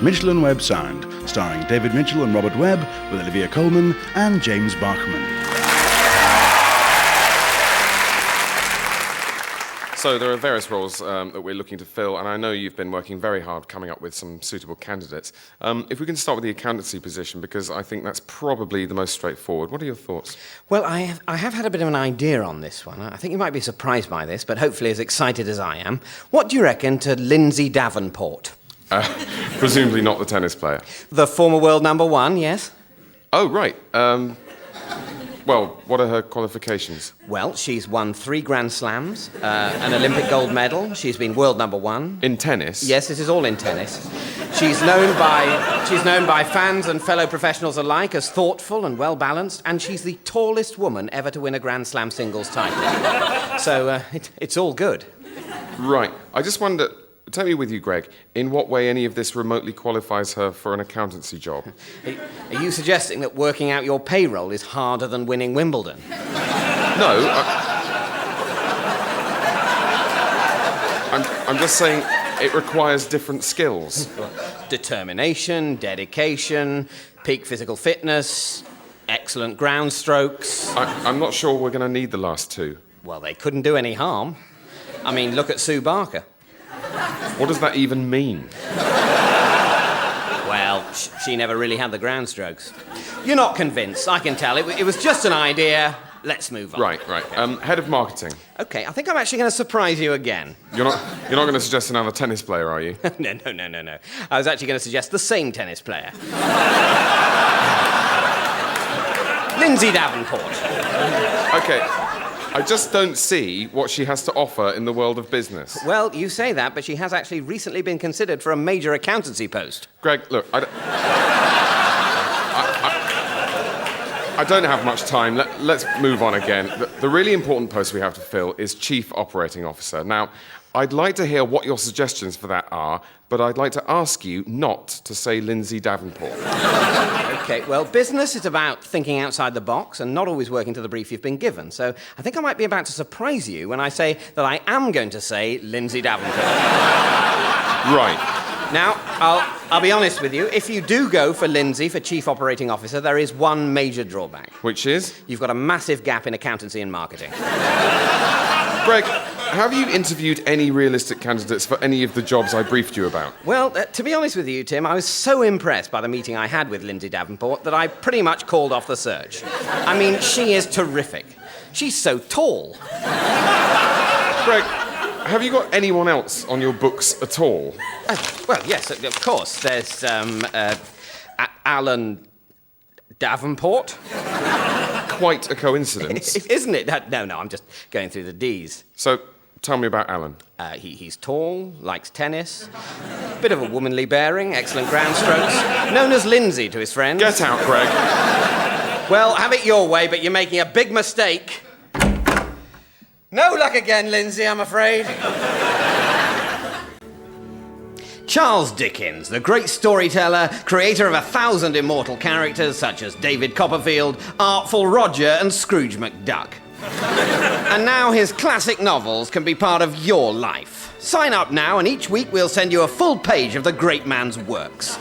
Mitchell and Webb Sound, starring David Mitchell and Robert Webb, with Olivia Colman and James Bachman. So there are various roles that we're looking to fill, and I know you've been working very hard coming up with some suitable candidates. If we can start with the accountancy position, because I think that's probably the most straightforward. What are your thoughts? Well, I have had a bit of an idea on this one. I think you might be surprised by this, but hopefully as excited as I am. What do you reckon to Lindsay Davenport? Presumably not the tennis player. The former world number one, yes? Oh, right. Well, what are her qualifications? Well, she's won 3 Grand Slams, an Olympic gold medal. She's been world number one. In tennis? Yes, this is all in tennis. She's known by fans and fellow professionals alike as thoughtful and well-balanced, and she's the tallest woman ever to win a Grand Slam singles title. So it's all good. Right. I just wonder, tell me with you, Greg, in what way any of this remotely qualifies her for an accountancy job? Are you suggesting that working out your payroll is harder than winning Wimbledon? No. I'm just saying it requires different skills. Determination, dedication, peak physical fitness, excellent ground strokes. I'm not sure we're going to need the last 2. Well, they couldn't do any harm. I mean, look at Sue Barker. What does that even mean? Well, she never really had the ground strokes. You're not convinced, I can tell. It was just an idea. Let's move on. Right. Head of marketing. OK, I think I'm actually going to surprise you again. You're not going to suggest another tennis player, are you? No. I was actually going to suggest the same tennis player. Lindsay Davenport. OK. I just don't see what she has to offer in the world of business. Well, you say that, but she has actually recently been considered for a major accountancy post. Greg, look, I don't have much time. Let's move on again. The really important post we have to fill is Chief Operating Officer. Now, I'd like to hear what your suggestions for that are, but I'd like to ask you not to say Lindsay Davenport. OK, well, business is about thinking outside the box and not always working to the brief you've been given. So I think I might be about to surprise you when I say that I am going to say Lindsay Davenport. Right. Now, I'll be honest with you. If you do go for Lindsay for Chief Operating Officer, there is one major drawback. Which is? You've got a massive gap in accountancy and marketing. Greg, have you interviewed any realistic candidates for any of the jobs I briefed you about? Well, to be honest with you, Tim, I was so impressed by the meeting I had with Lindsay Davenport that I pretty much called off the search. I mean, she is terrific. She's so tall. Greg, have you got anyone else on your books at all? Well, yes, of course. There's Alan Davenport. Quite a coincidence. Isn't it? No, I'm just going through the D's. So, tell me about Alan. He's tall, likes tennis, bit of a womanly bearing, excellent ground strokes, known as Lindsay to his friends. Get out, Greg. Well, have it your way, but you're making a big mistake. No luck again, Lindsay, I'm afraid. Charles Dickens, the great storyteller, creator of 1,000 immortal characters such as David Copperfield, Artful Roger and Scrooge McDuck. And now his classic novels can be part of your life. Sign up now and each week we'll send you a full page of the great man's works.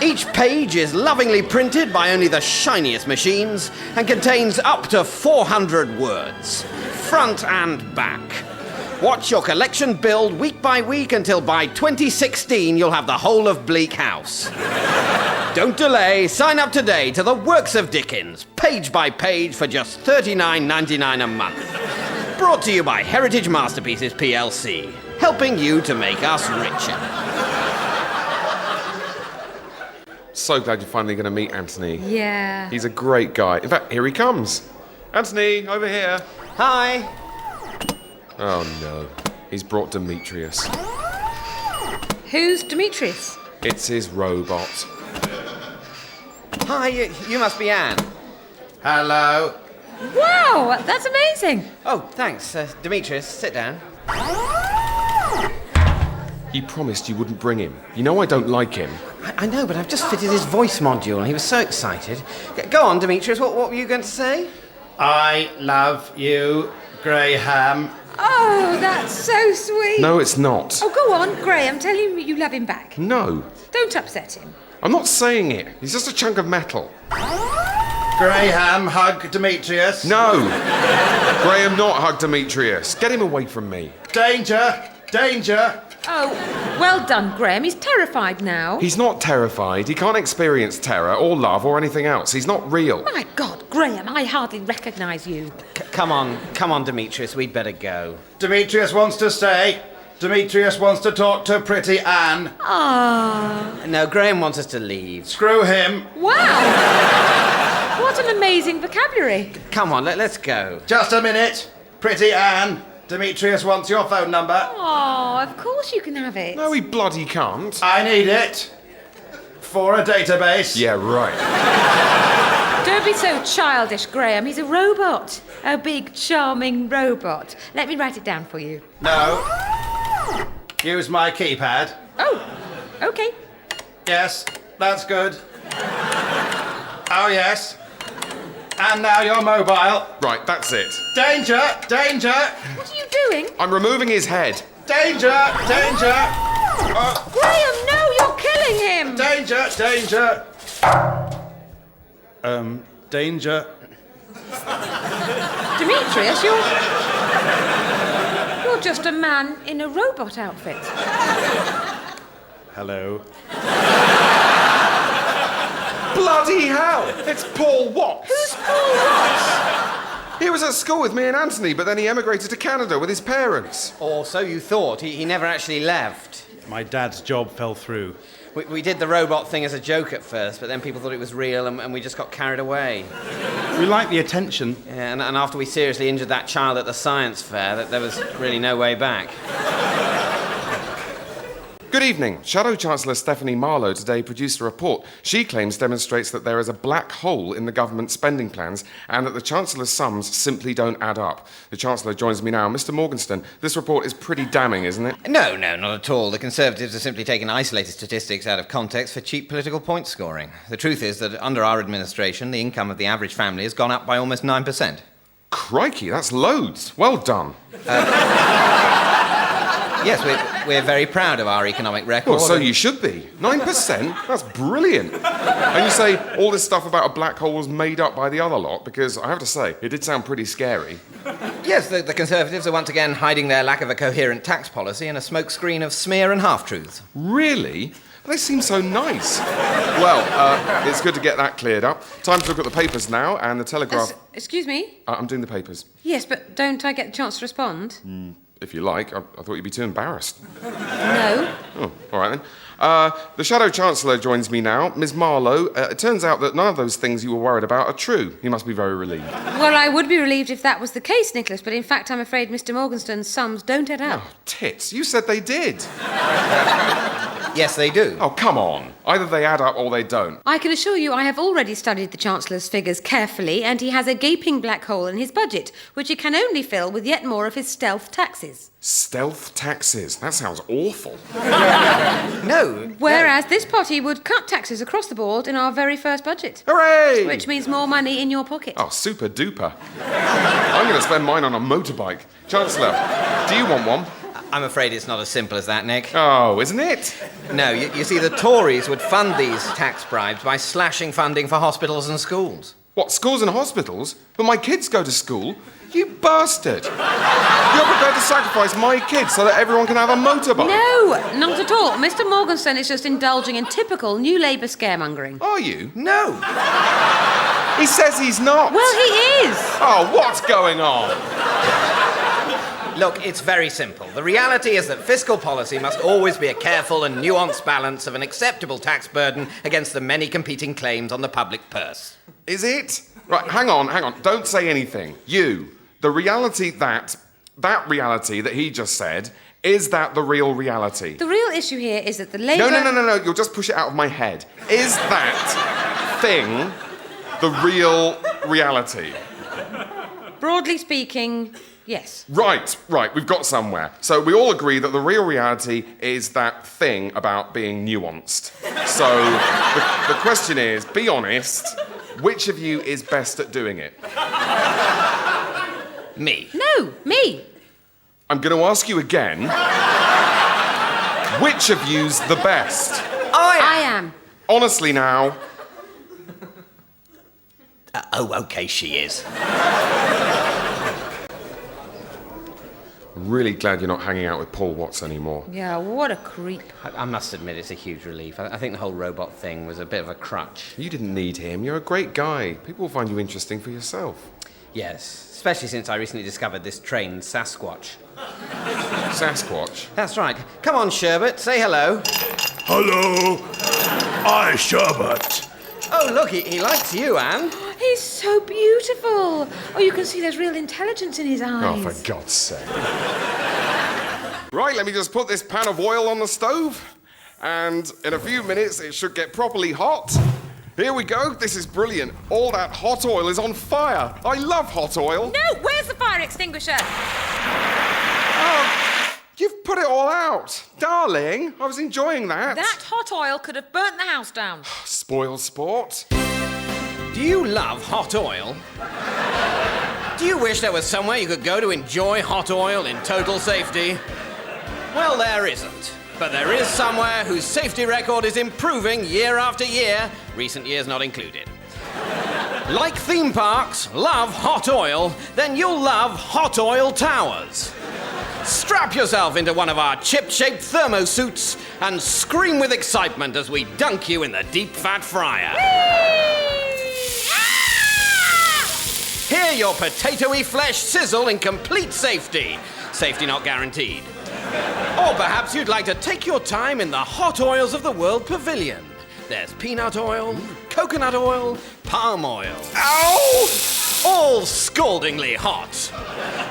Each page is lovingly printed by only the shiniest machines and contains up to 400 words, front and back. Watch your collection build week by week until by 2016 you'll have the whole of Bleak House. Don't delay, sign up today to the works of Dickens, page by page for just $39.99 a month. Brought to you by Heritage Masterpieces plc, helping you to make us richer. So glad you're finally going to meet Anthony. Yeah. He's a great guy. In fact, here he comes. Anthony, over here. Hi. Oh, no. He's brought Demetrius. Who's Demetrius? It's his robot. Hi, you must be Anne. Hello. Wow, that's amazing. Oh, thanks. Demetrius, sit down. He promised you wouldn't bring him. You know I don't like him. I know, but I've just fitted his voice module and he was so excited. Go on, Demetrius, what were you going to say? I love you, Graham. Oh, that's so sweet. No, it's not. Oh, go on, Graham. Tell him you love him back. No. Don't upset him. I'm not saying it. He's just a chunk of metal. Graham, hug Demetrius. No. Graham, not hug Demetrius. Get him away from me. Danger! Danger! Oh, well done, Graham. He's terrified now. He's not terrified. He can't experience terror or love or anything else. He's not real. My God, Graham, I hardly recognise you. Come on, Demetrius, we'd better go. Demetrius wants to stay. Demetrius wants to talk to pretty Anne. Ah, No, Graham wants us to leave. Screw him. wow. What an amazing vocabulary. Come on, let's go. Just a minute. Pretty Anne. Demetrius wants your phone number. Oh, of course you can have it. No, he bloody can't. I need it. For a database. Yeah, right. Don't be so childish, Graham. He's a robot. A big, charming robot. Let me write it down for you. No. Use my keypad. Oh, okay. Yes, that's good. Oh, yes. And now your mobile. Right, that's it. Danger! Danger! What are you doing? I'm removing his head. Danger! Danger! Graham, no, you're killing him. Danger! Danger! Danger. Demetrius, you're just a man in a robot outfit. Hello. Bloody hell! It's Paul Watts. Who's Paul Watts? He was at school with me and Anthony, but then he emigrated to Canada with his parents. Or so you thought. He never actually left. My dad's job fell through. We did the robot thing as a joke at first, but then people thought it was real and we just got carried away. We like the attention. Yeah, and after we seriously injured that child at the science fair, there was really no way back. Good evening. Shadow Chancellor Stephanie Marlowe today produced a report she claims demonstrates that there is a black hole in the government spending plans and that the Chancellor's sums simply don't add up. The Chancellor joins me now. Mr. Morgenstern, this report is pretty damning, isn't it? No, not at all. The Conservatives are simply taking isolated statistics out of context for cheap political point scoring. The truth is that under our administration, the income of the average family has gone up by almost 9%. Crikey, that's loads. Well done. Yes, we're very proud of our economic record. Well, so you should be. 9%? That's brilliant. And you say all this stuff about a black hole was made up by the other lot, because I have to say, it did sound pretty scary. Yes, the Conservatives are once again hiding their lack of a coherent tax policy in a smokescreen of smear and half-truths. Really? They seem so nice. Well, it's good to get that cleared up. Time to look at the papers now, and the Telegraph... Excuse me? I'm doing the papers. Yes, but don't I get the chance to respond? If you like. I thought you'd be too embarrassed. No. Oh, all right then. The Shadow Chancellor joins me now. Ms. Marlowe, it turns out that none of those things you were worried about are true. You must be very relieved. Well, I would be relieved if that was the case, Nicholas, but in fact, I'm afraid Mr. Morgenstern's sums don't add up. Oh, tits. You said they did. Yes, they do. Oh, come on. Either they add up or they don't. I can assure you I have already studied the Chancellor's figures carefully, and he has a gaping black hole in his budget, which he can only fill with yet more of his stealth taxes. Stealth taxes. That sounds awful. No. Whereas this party would cut taxes across the board in our very first budget. Hooray! Which means more money in your pocket. Oh, super duper. I'm going to spend mine on a motorbike. Chancellor, do you want one? I'm afraid it's not as simple as that, Nick. Oh, isn't it? No, you see, the Tories would fund these tax bribes by slashing funding for hospitals and schools. What, schools and hospitals? But my kids go to school. You bastard. You're prepared to sacrifice my kids so that everyone can have a motorbike? No, not at all. Mr. Morgenstern is just indulging in typical New Labour scaremongering. Are you? No. He says he's not. Well, he is. Oh, what's going on? Look, it's very simple. The reality is that fiscal policy must always be a careful and nuanced balance of an acceptable tax burden against the many competing claims on the public purse. Is it? Right, hang on. Don't say anything. You. The reality that reality that he just said, is that the real reality? The real issue here is that the Labour... No. You'll just push it out of my head. Is that thing the real reality? Broadly speaking, yes. Right. We've got somewhere. So we all agree that the real reality is that thing about being nuanced. So the question is, be honest, which of you is best at doing it? Me. No, me. I'm going to ask you again. Which of you's the best? I am. Honestly now. Okay, she is. Really glad you're not hanging out with Paul Watts anymore. Yeah, what a creep. I must admit, it's a huge relief. I think the whole robot thing was a bit of a crutch. You didn't need him. You're a great guy. People will find you interesting for yourself. Yes, especially since I recently discovered this trained Sasquatch. Sasquatch? That's right. Come on, Sherbet, say hello. Hello. I, Sherbet. Oh, look, he likes you, Anne. He's so beautiful. Oh, you can see there's real intelligence in his eyes. Oh, for God's sake. Right, let me just put this pan of oil on the stove. And in a few minutes, it should get properly hot. Here we go. This is brilliant. All that hot oil is on fire. I love hot oil. No, where's the fire extinguisher? Oh, you've put it all out. Darling, I was enjoying that. That hot oil could have burnt the house down. Spoil sport. Do you love hot oil? Do you wish there was somewhere you could go to enjoy hot oil in total safety? Well, there isn't. But there is somewhere whose safety record is improving year after year, recent years not included. Like theme parks love hot oil, then you'll love hot oil towers. Strap yourself into one of our chip-shaped thermosuits and scream with excitement as we dunk you in the deep fat fryer. Hear your potatoey flesh sizzle in complete safety. Safety not guaranteed. Or perhaps you'd like to take your time in the Hot Oils of the World Pavilion. There's peanut oil, coconut oil, palm oil. Ow! All scaldingly hot.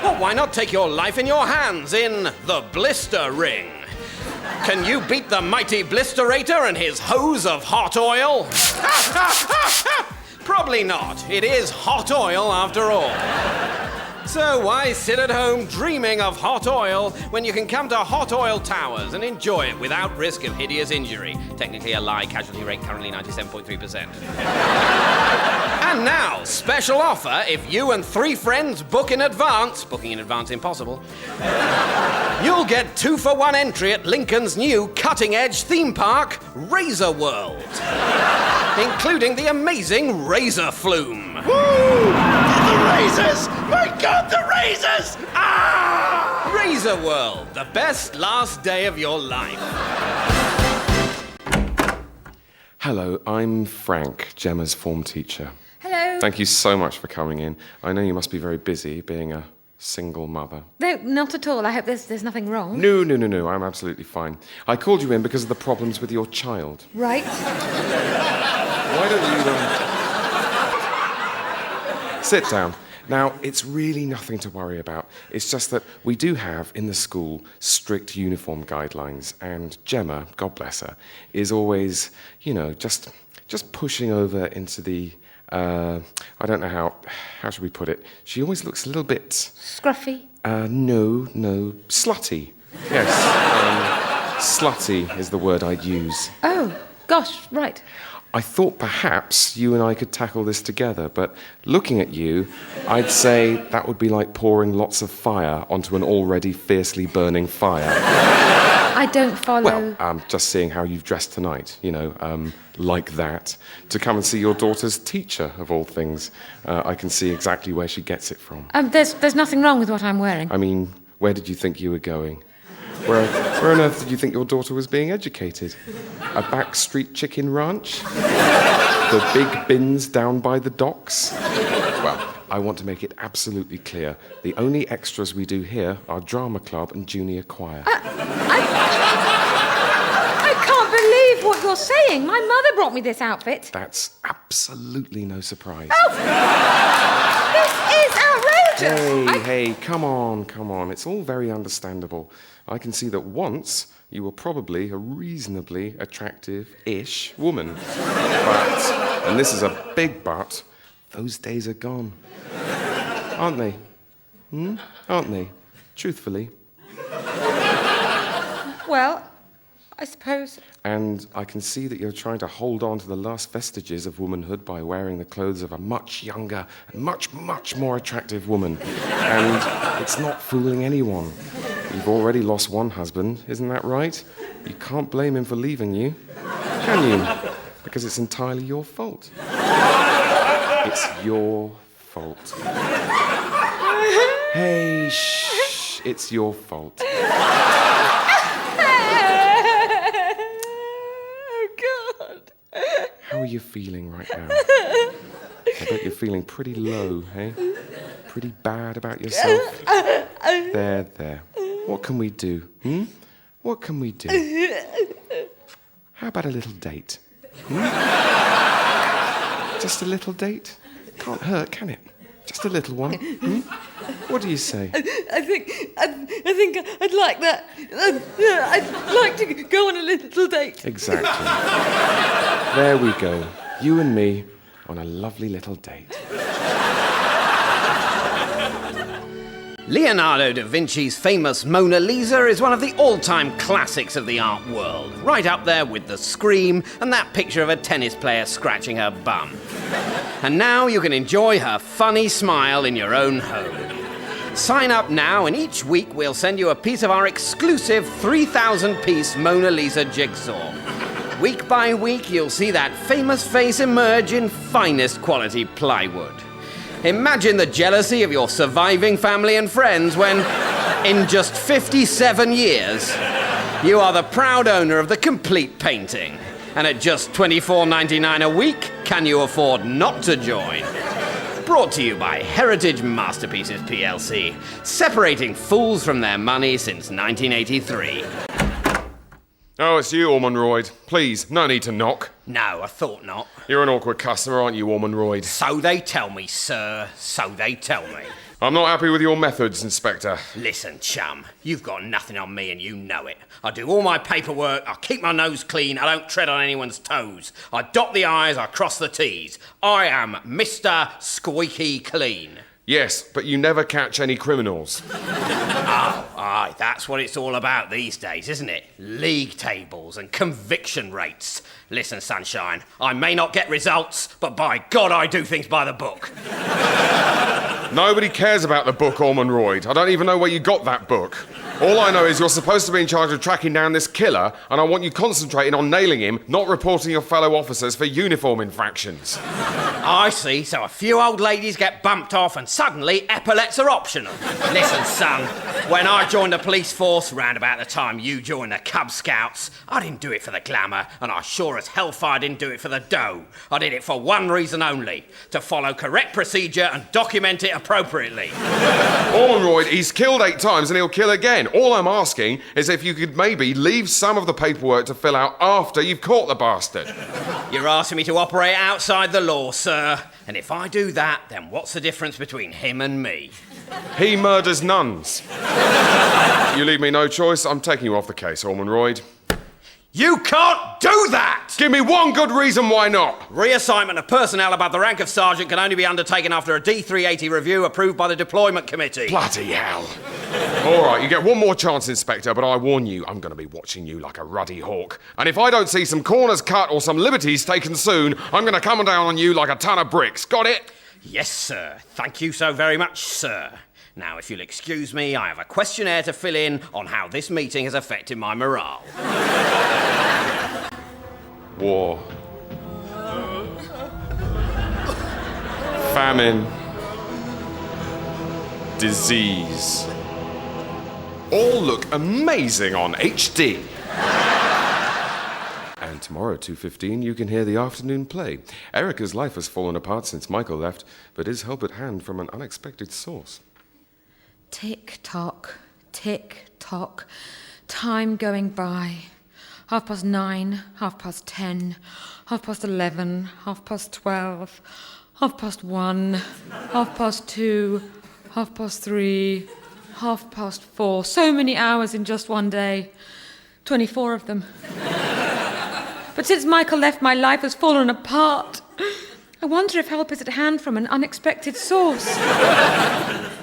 Or why not take your life in your hands in the Blister Ring? Can you beat the mighty Blisterator and his hose of hot oil? Probably not. It is hot oil after all. So why sit at home dreaming of hot oil when you can come to Hot Oil Towers and enjoy it without risk of hideous injury? Technically a lie, casualty rate currently 97.3%. And now, special offer if you and 3 friends book in advance, booking in advance impossible, you'll get 2-for-1 entry at Lincoln's new cutting-edge theme park, Razor World, including the amazing Razor Flume. Woo! The razors! My God, the razors! Ah! Razor World, the best last day of your life. Hello, I'm Frank, Gemma's form teacher. Hello. Thank you so much for coming in. I know you must be very busy being a single mother. No, not at all. I hope there's nothing wrong. No, I'm absolutely fine. I called you in because of the problems with your child. Right. Why don't you, sit down. Now, it's really nothing to worry about. It's just that we do have, in the school, strict uniform guidelines, and Gemma, God bless her, is always, just pushing over into the, I don't know how should we put it? She always looks a little bit... Scruffy? No, slutty. Yes, slutty is the word I'd use. Oh, gosh, right. I thought perhaps you and I could tackle this together, but looking at you, I'd say that would be like pouring lots of fire onto an already fiercely burning fire. I don't follow. Well, just seeing how you've dressed tonight, like that, to come and see your daughter's teacher, of all things. I can see exactly where she gets it from. There's nothing wrong with what I'm wearing. I mean, where did you think you were going? Where on earth did you think your daughter was being educated? A backstreet chicken ranch? The big bins down by the docks? Well, I want to make it absolutely clear. The only extras we do here are drama club and junior choir. I can't believe what you're saying. My mother brought me this outfit. That's absolutely no surprise. Oh! This is outrageous! Hey, come on. It's all very understandable. I can see that once you were probably a reasonably attractive-ish woman. But, and this is a big but, those days are gone. Aren't they? Aren't they? Truthfully. Well, I suppose. And I can see that you're trying to hold on to the last vestiges of womanhood by wearing the clothes of a much younger and much, much more attractive woman. And it's not fooling anyone. You've already lost one husband, isn't that right? You can't blame him for leaving you, can you? Because it's entirely your fault. It's your fault. Hey, shh, it's your fault. Oh, God. How are you feeling right now? I bet you're feeling pretty low, hey? Pretty bad about yourself? There. What can we do, What can we do? How about a little date? Just a little date? Can't hurt, can it? Just a little one. What do you say? I think I'd like that. I'd like to go on a little date. Exactly. There we go. You and me on a lovely little date. Leonardo da Vinci's famous Mona Lisa is one of the all-time classics of the art world, right up there with the Scream and that picture of a tennis player scratching her bum. And now you can enjoy her funny smile in your own home. Sign up now and each week we'll send you a piece of our exclusive 3,000-piece Mona Lisa jigsaw. Week by week you'll see that famous face emerge in finest quality plywood. Imagine the jealousy of your surviving family and friends when, in just 57 years, you are the proud owner of the complete painting. And at just $24.99 a week, can you afford not to join? Brought to you by Heritage Masterpieces plc, separating fools from their money since 1983. Oh, it's you, Ormonroyd. Please, no need to knock. No, I thought not. You're an awkward customer, aren't you, Ormonroyd? So they tell me, sir. So they tell me. I'm not happy with your methods, Inspector. Listen, chum, you've got nothing on me and you know it. I do all my paperwork, I keep my nose clean, I don't tread on anyone's toes. I dot the I's, I cross the T's. I am Mr. Squeaky Clean. Yes, but you never catch any criminals. Oh, aye, that's what it's all about these days, isn't it? League tables and conviction rates. Listen, sunshine, I may not get results, but by God I do things by the book. Nobody cares about the book, Ormonroyd. I don't even know where you got that book. All I know is you're supposed to be in charge of tracking down this killer, and I want you concentrating on nailing him, not reporting your fellow officers for uniform infractions. I see, so a few old ladies get bumped off and suddenly epaulets are optional. Listen, son, when I joined the police force, round about the time you joined the Cub Scouts, I didn't do it for the glamour, and I sure as hellfire didn't do it for the dough. I did it for one reason only, to follow correct procedure and document it appropriately. Ormonroyd, he's killed 8 times and he'll kill again. All I'm asking is if you could maybe leave some of the paperwork to fill out after you've caught the bastard. You're asking me to operate outside the law, sir. And if I do that, then what's the difference between him and me? He murders nuns. You leave me no choice. I'm taking you off the case, Ormonroyd. You can't do that! Give me one good reason why not. Reassignment of personnel above the rank of sergeant can only be undertaken after a D380 review approved by the deployment committee. Bloody hell. All right, you get one more chance, Inspector, but I warn you, I'm going to be watching you like a ruddy hawk. And if I don't see some corners cut or some liberties taken soon, I'm going to come down on you like a ton of bricks. Got it? Yes, sir. Thank you so very much, sir. Now, if you'll excuse me, I have a questionnaire to fill in on how this meeting has affected my morale. War. Famine. Disease. All look amazing on HD. And tomorrow at 2:15 you can hear the afternoon play. Erica's life has fallen apart since Michael left, but is help at hand from an unexpected source. Tick-tock, tick-tock, time going by. 9:30, 10:30, 11:30, 12:30, 1:30, 2:30, 3:30, 4:30. So many hours in just one day. 24 of them. But since Michael left, my life has fallen apart. I wonder if help is at hand from an unexpected source.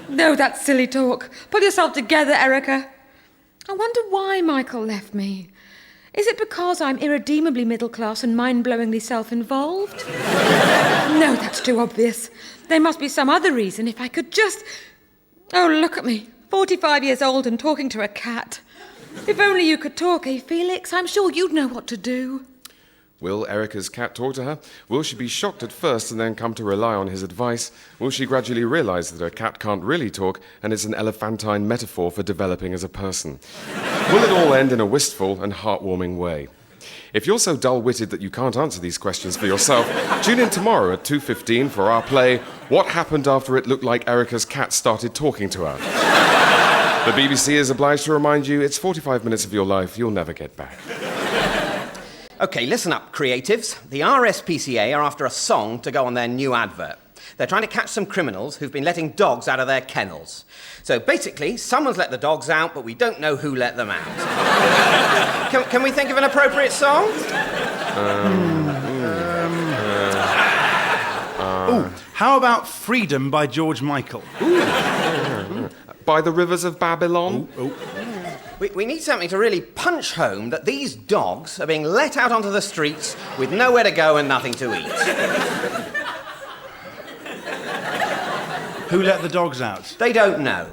No, that's silly talk. Pull yourself together, Erica. I wonder why Michael left me. Is it because I'm irredeemably middle class and mind-blowingly self-involved? No, that's too obvious. There must be some other reason if I could just... Oh, look at me. 45 years old and talking to a cat. If only you could talk, eh, Felix? I'm sure you'd know what to do. Will Erica's cat talk to her? Will she be shocked at first and then come to rely on his advice? Will she gradually realise that her cat can't really talk and is an elephantine metaphor for developing as a person? Will it all end in a wistful and heartwarming way? If you're so dull-witted that you can't answer these questions for yourself, tune in tomorrow at 2:15 for our play, What Happened After It Looked Like Erica's Cat Started Talking to Her. The BBC is obliged to remind you it's 45 minutes of your life you'll never get back. OK, listen up, creatives. The RSPCA are after a song to go on their new advert. They're trying to catch some criminals who've been letting dogs out of their kennels. So basically, someone's let the dogs out, but we don't know who let them out. Can we think of an appropriate song? How about Freedom by George Michael? By the Rivers of Babylon? We need something to really punch home that these dogs are being let out onto the streets with nowhere to go and nothing to eat. Who let the dogs out? They don't know.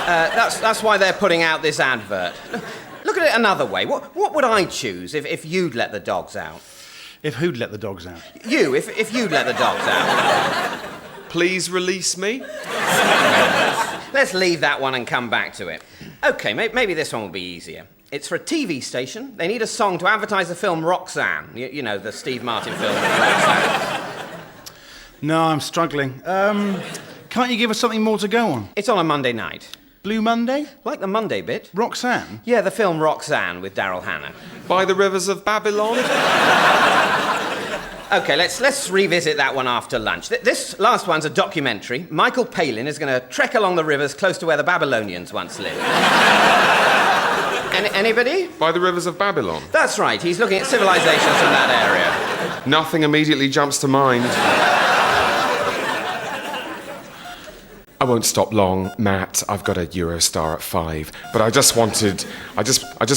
That's why they're putting out this advert. Look at it another way. What would I choose if you'd let the dogs out? If who'd let the dogs out? You, if you'd let the dogs out. Please release me? Let's leave that one and come back to it. OK, maybe this one will be easier. It's for a TV station. They need a song to advertise the film Roxanne. You know, the Steve Martin film Roxanne. No, I'm struggling. Can't you give us something more to go on? It's on a Monday night. Blue Monday? Like the Monday bit. Roxanne? Yeah, the film Roxanne with Daryl Hannah. By the Rivers of Babylon? OK, let's revisit that one after lunch. This last one's a documentary. Michael Palin is going to trek along the rivers close to where the Babylonians once lived. Anybody? By the Rivers of Babylon? That's right, he's looking at civilizations from that area. Nothing immediately jumps to mind. I won't stop long, Matt. I've got a Eurostar at 5. But I just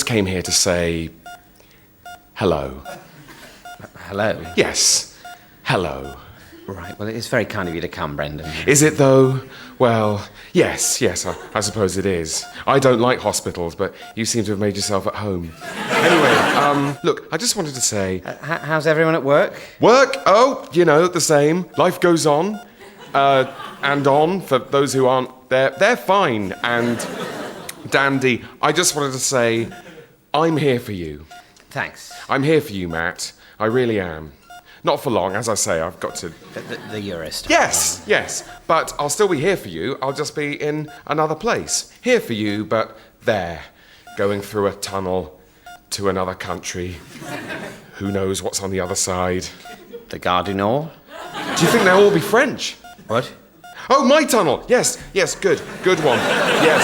came here to say hello. Hello? Yes, hello. Right, well, it is very kind of you to come, Brendan. Is it, though? Well, yes, I suppose it is. I don't like hospitals, but you seem to have made yourself at home. Anyway, look, I just wanted to say... how's everyone at work? Work? Oh, you know, the same. Life goes on. And on, for those who aren't there. They're fine and dandy. I just wanted to say, I'm here for you. Thanks. I'm here for you, Matt. I really am. Not for long, as I say, I've got to... The Eurostar. Yes. But I'll still be here for you. I'll just be in another place. Here for you, but there. Going through a tunnel to another country. Who knows what's on the other side? The Gare du Nord? Do you think they'll all be French? What? Oh, my tunnel! Yes, good one. Yes.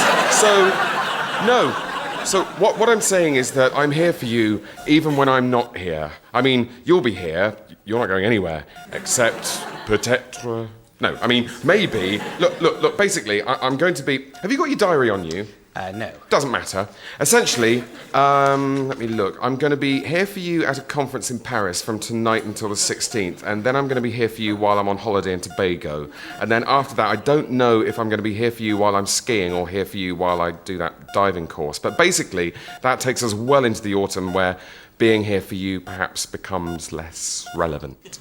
So what I'm saying is that I'm here for you even when I'm not here. I mean, you'll be here. You're not going anywhere. Except, peut-être... No, I mean, maybe... Look, basically, I'm going to be... Have you got your diary on you? No. Doesn't matter. Essentially, let me look. I'm going to be here for you at a conference in Paris from tonight until the 16th, and then I'm going to be here for you while I'm on holiday in Tobago. And then after that, I don't know if I'm going to be here for you while I'm skiing or here for you while I do that diving course. But basically, that takes us well into the autumn where being here for you perhaps becomes less relevant.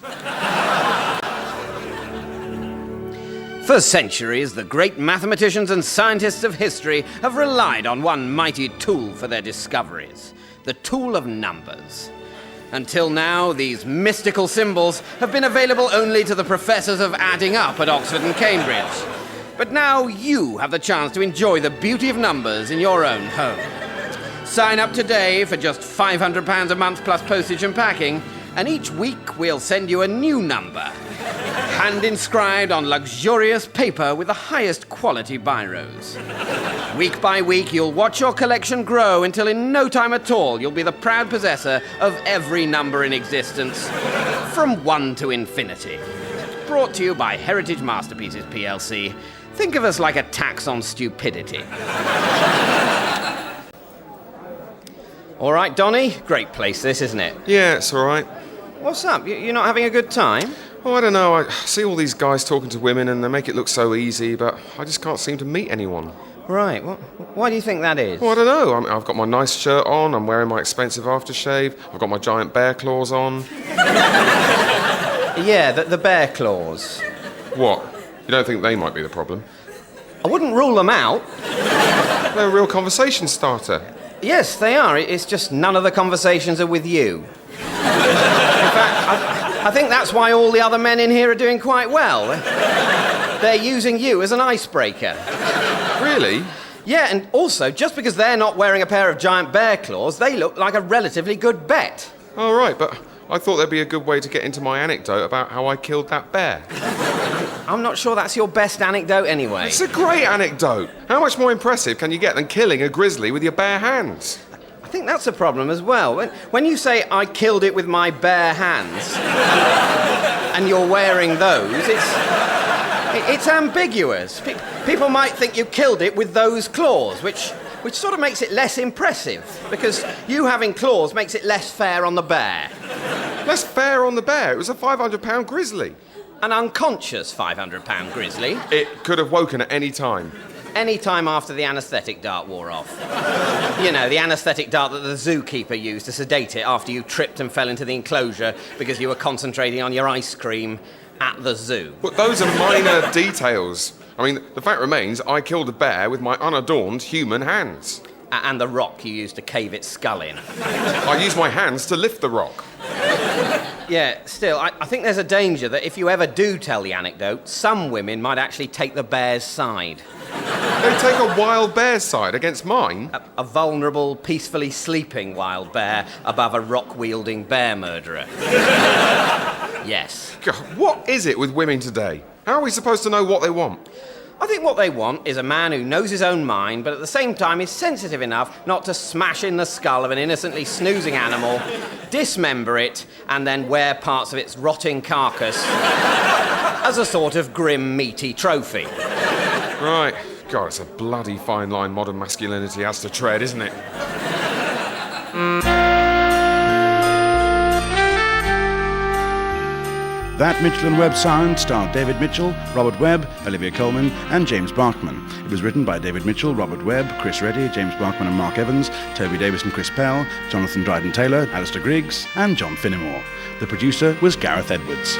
For centuries, the great mathematicians and scientists of history have relied on one mighty tool for their discoveries, the tool of numbers. Until now, these mystical symbols have been available only to the professors of adding up at Oxford and Cambridge. But now you have the chance to enjoy the beauty of numbers in your own home. Sign up today for just £500 a month plus postage and packing, and each week we'll send you a new number, hand-inscribed on luxurious paper with the highest quality biros. Week by week, you'll watch your collection grow until in no time at all, you'll be the proud possessor of every number in existence, from 1 to infinity. Brought to you by Heritage Masterpieces plc. Think of us like a tax on stupidity. All right, Donny? Great place this, isn't it? Yeah, it's all right. What's up? You're not having a good time? Oh, I don't know. I see all these guys talking to women and they make it look so easy, but I just can't seem to meet anyone. Right. Why do you think that is? Well, I don't know. I've got my nice shirt on, I'm wearing my expensive aftershave, I've got my giant bear claws on. Yeah, the bear claws. What? You don't think they might be the problem? I wouldn't rule them out. They're a real conversation starter. Yes, they are. It's just none of the conversations are with you. In fact, I think that's why all the other men in here are doing quite well. They're using you as an icebreaker. Really? Yeah, and also, just because they're not wearing a pair of giant bear claws, they look like a relatively good bet. Oh, right, but I thought there'd be a good way to get into my anecdote about how I killed that bear. I'm not sure that's your best anecdote anyway. It's a great anecdote. How much more impressive can you get than killing a grizzly with your bare hands? I think that's a problem as well. When you say, I killed it with my bare hands, and you're wearing those, it's ambiguous. People might think you killed it with those claws, which sort of makes it less impressive, because you having claws makes it less fair on the bear. Less fair on the bear. It was a 500-pound grizzly. An unconscious 500-pound grizzly. It could have woken at any time. Any time after the anaesthetic dart wore off. You know, the anaesthetic dart that the zookeeper used to sedate it after you tripped and fell into the enclosure because you were concentrating on your ice cream at the zoo. But those are minor details. I mean, the fact remains, I killed a bear with my unadorned human hands. And the rock you used to cave its skull in. I used my hands to lift the rock. Yeah, still, I think there's a danger that if you ever do tell the anecdote, some women might actually take the bear's side. They take a wild bear's side against mine? A vulnerable, peacefully sleeping wild bear above a rock-wielding bear murderer. Yes. God, what is it with women today? How are we supposed to know what they want? I think what they want is a man who knows his own mind, but at the same time is sensitive enough not to smash in the skull of an innocently snoozing animal, dismember it, and then wear parts of its rotting carcass as a sort of grim, meaty trophy. Right. God, it's a bloody fine line modern masculinity has to tread, isn't it? That Mitchell and Webb sound starred David Mitchell, Robert Webb, Olivia Colman, and James Barkman. It was written by David Mitchell, Robert Webb, Chris Reddy, James Barkman and Mark Evans, Toby Davis and Chris Pell, Jonathan Dryden-Taylor, Alistair Griggs, and John Finnemore. The producer was Gareth Edwards.